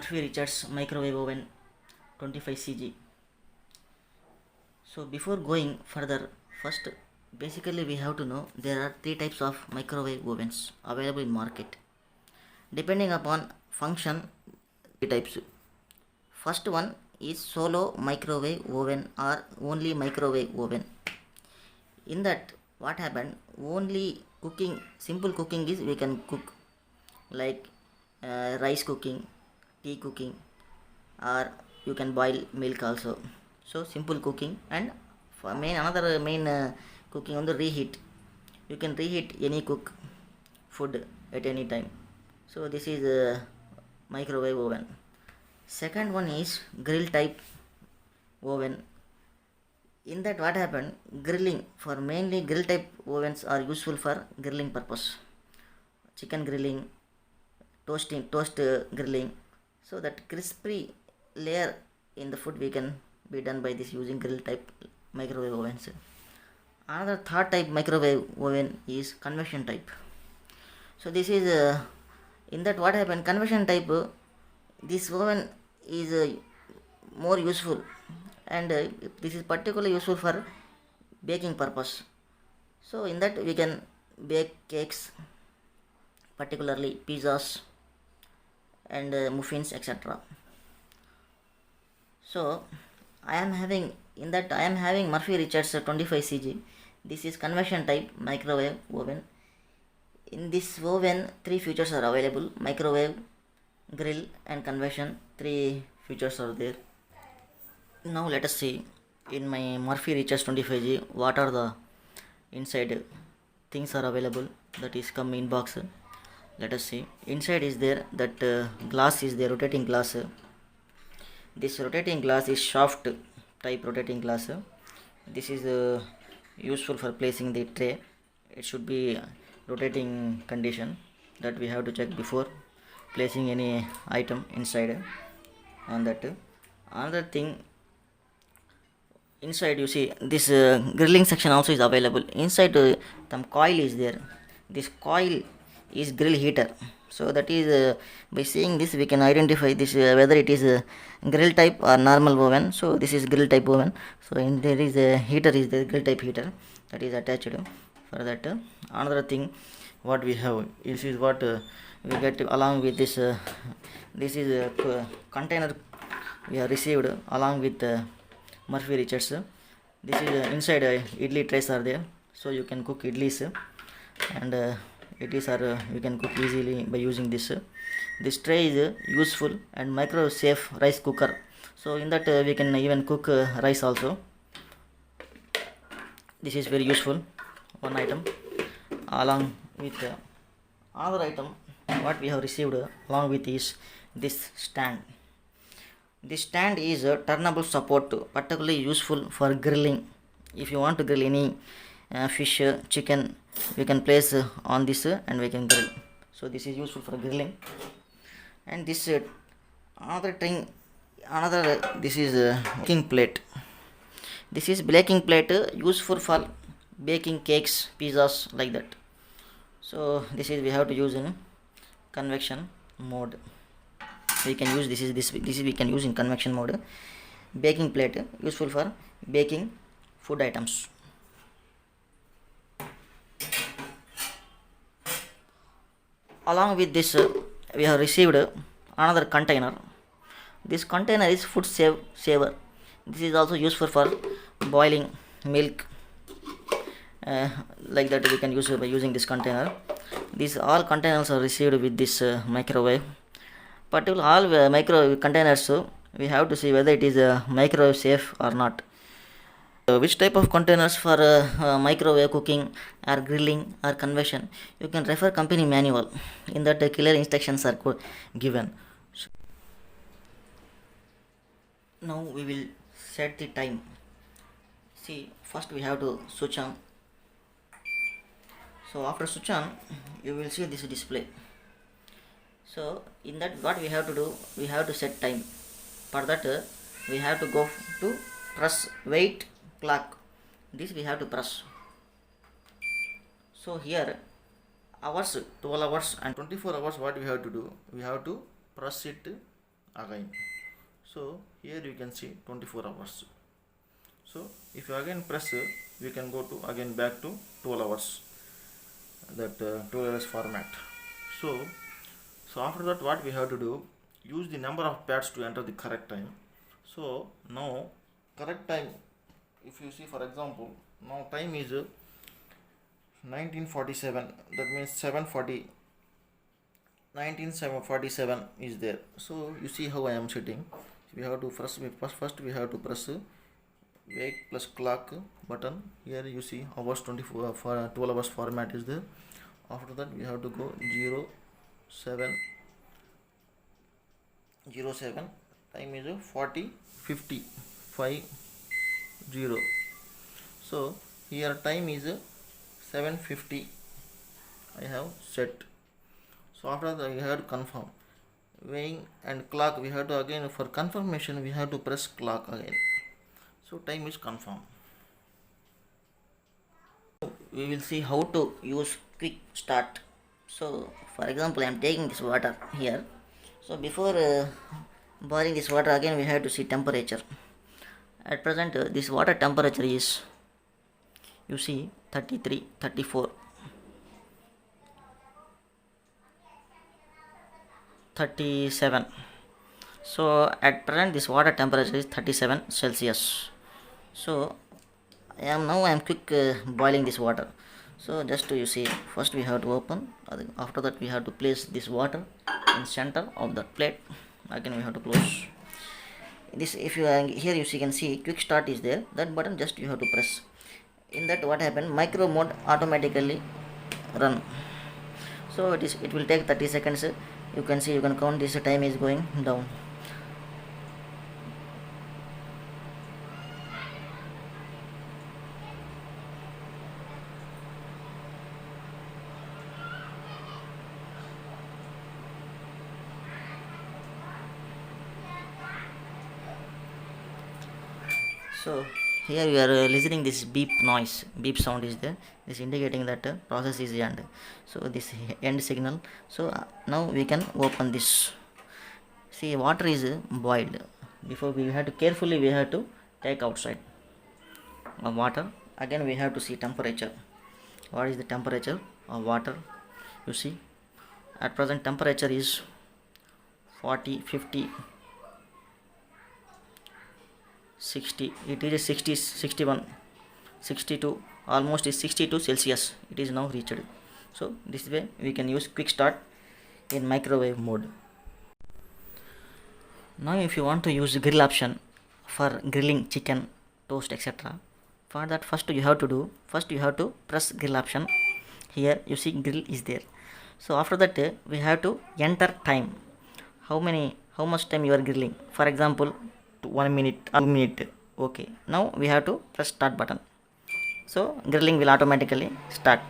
Murphy Richards microwave oven 25 cg. So before going further, first basically we have to know there are three types of microwave ovens available in market. Depending upon function, three types. First one is solo microwave oven or only microwave oven. In that what happened, only cooking, simple cooking is we can cook like rice cooking, tea cooking, or you can boil milk also. So simple cooking. And for another main cooking on the reheat, you can reheat any cook food at any time. So this is a microwave oven. Second one is grill type oven. In that what happened, grilling, for mainly grill type ovens are useful for grilling purpose, chicken grilling, toast grilling, so that crispy layer in the food we can be done by this using grill type microwave ovens. Another third type microwave oven is convection type. So this is in that what happened, convection type, this oven is more useful, and this is particularly useful for baking purpose. So in that we can bake cakes, particularly pizzas and muffins, etc. So I am having Murphy Richards 25 cg. This is convection type microwave oven. In this oven, three features are available: microwave, grill, and convection. Three features are there. Now let us see in my Murphy Richards 25G what are the inside things are available, that is come in box. Let us see. Inside is there that glass is there, rotating glass. This rotating glass is shaft type rotating glass. This is useful for placing the tray. It should be rotating condition, that we have to check before placing any item inside on that. Another thing, inside you see this grilling section also is available. Inside some coil is there. This coil is grill heater. So that is by seeing this we can identify this whether it is a grill type or normal oven. So this is grill type oven. So there is a heater, is the grill type heater that is attached for that. Another thing what we have, this is what we get along with this. This is a container we have received along with Murphy Richards. This is inside idli trays are there, so you can cook idlis, and idlis are you can cook easily by using this. This tray is useful and micro safe rice cooker. So in that we can even cook rice also. This is very useful, one item. Along with another item what we have received along with is this stand. This stand is a turnable support, particularly useful for grilling. If you want to grill any fish, chicken, we can place on this and we can grill. So this is useful for grilling. And this another thing, this is baking plate. This is baking plate useful for baking cakes, pizzas, like that. So this is we have to use in convection mode. We can use this is we can use in convection mode. Baking plate useful for baking food items. Along with this we have received another container. This container is food saver. This is also useful for boiling milk, like that we can use by using this container. These all containers are received with this microwave. Particularly all microwave containers, so we have to see whether it is microwave safe or not. Which type of containers for microwave cooking or grilling or convection, you can refer company manual. In that clear instructions are given. So now we will set the time. See, first we have to switch on. So after switch on, you will see this display. So in that what we have to do, we have to set time. For that we have to go to press wait clock. This we have to press. So here hours, 12 hours and 24 hours, what we have to do, we have to press it again. So here you can see 24 hours. So if you again press, we can go to again back to 12 hours, that 12 hours format. So after that, what we have to do, use the number of pads to enter the correct time. So now correct time, if you see, for example, now time is 1947, that means 740, 19747 is there. So you see how I am setting. We have to first we have to press wake plus clock button. Here you see hours 24 for 12 hours format is there. After that we have to go 0707, time is 40:50. So here time is 7:50 I have set. So after that we have to confirm weighing and clock. We have to again, for confirmation we have to press clock again. So time is confirmed. We will see how to use quick start. So for example, I am taking this water here. So before boiling this water, again we have to see temperature. At present this water temperature is, you see, 33, 34, 37. So at present this water temperature is 37 Celsius. So I am quick boiling this water. So just to, you see, first we have to open, after that we have to place this water in center of that plate. Again we have to close this. If you here you can see quick start is there, that button just you have to press. In that, what happened, micro mode automatically run. So it will take 30 seconds. You can see, you can count, this time is going down. So here you are listening this beep noise, beep sound is there. This indicating that process is end. So this end signal. So now we can open this. See, water is boiled. Before we have to carefully, we have to take outside water. Again we have to see temperature. What is the temperature of water? You see, at present temperature is 40, 50, 60, it is 60, 61, 62, almost is 62 Celsius. It is now reached. So this way we can use quick start in microwave mode. Now if you want to use grill option for grilling chicken, toast, etc., for that first you have to press grill option. Here you see grill is there. So after that we have to enter time. How much time you are grilling. For example, 1 minute, 2 minute. Okay, now we have to press start button. So grilling will automatically start.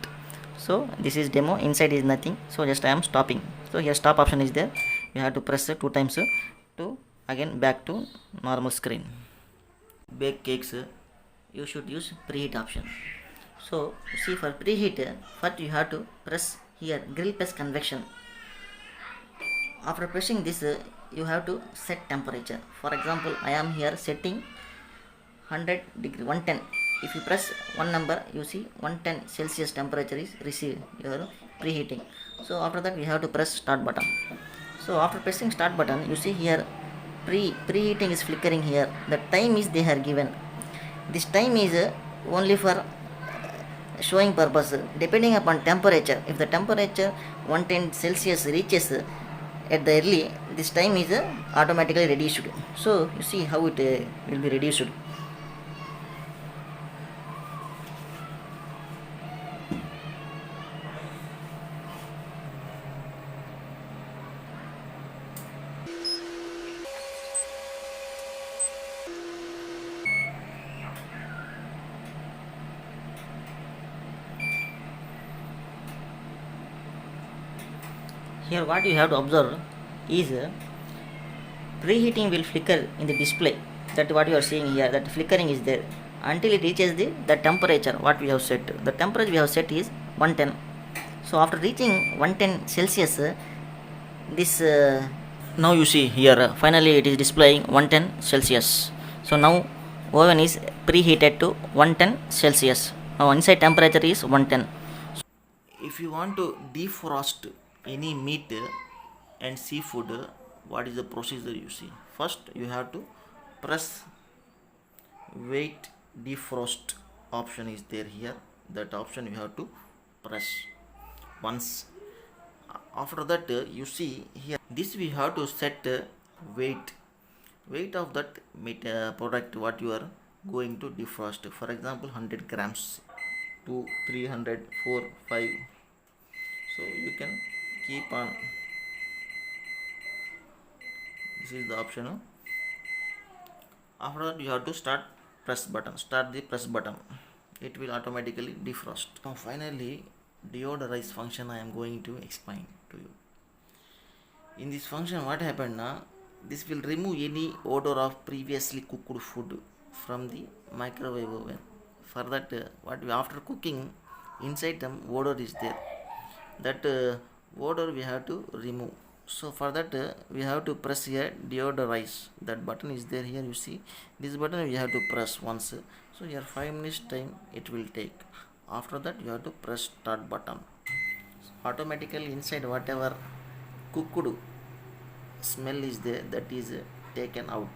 So this is demo, inside is nothing. So just I am stopping. So here stop option is there. You have to press 2 times to again back to normal screen. Bake cakes, you should use preheat option. So see, for preheat, first you have to press here grill plus convection. After pressing this, you have to set temperature. For example, I am here setting 100 degree, 110. If you press one number, you see 110 Celsius temperature is received, your preheating. So after that we have to press start button. So after pressing start button, you see here preheating is flickering here. The time is they are given. This time is only for showing purpose. Depending upon temperature, if the temperature 110 Celsius reaches at the early, this time is automatically reduced. So you see how it will be reduced. Here what you have to observe is preheating will flicker in the display. That what you are seeing here, that flickering is there until it reaches the temperature what we have set. The temperature we have set is 110. So after reaching 110 Celsius, this Now you see here, finally it is displaying 110 Celsius. So now oven is preheated to 110 Celsius. Now inside temperature is 110. If you want to defrost any meat and seafood, what is the procedure you see? First you have to press wait defrost option is there here. That option you have to press once. After that you see here, this we have to set weight of that meat product what you are going to defrost. For example 100 grams to 300 4 5. So you can keep on, this is the option. After that you have to start the press button, it will automatically defrost. Now finally deodorize function I am going to explain to you. In this function what happened now, this will remove any odor of previously cooked food from the microwave oven. For that after cooking inside them odor is there, that odor we have to remove. So for that we have to press here deodorize, that button is there here. You see this button we have to press once. So here 5 minutes time it will take. After that you have to press start button. Automatically inside whatever cooked smell is there, that is taken out.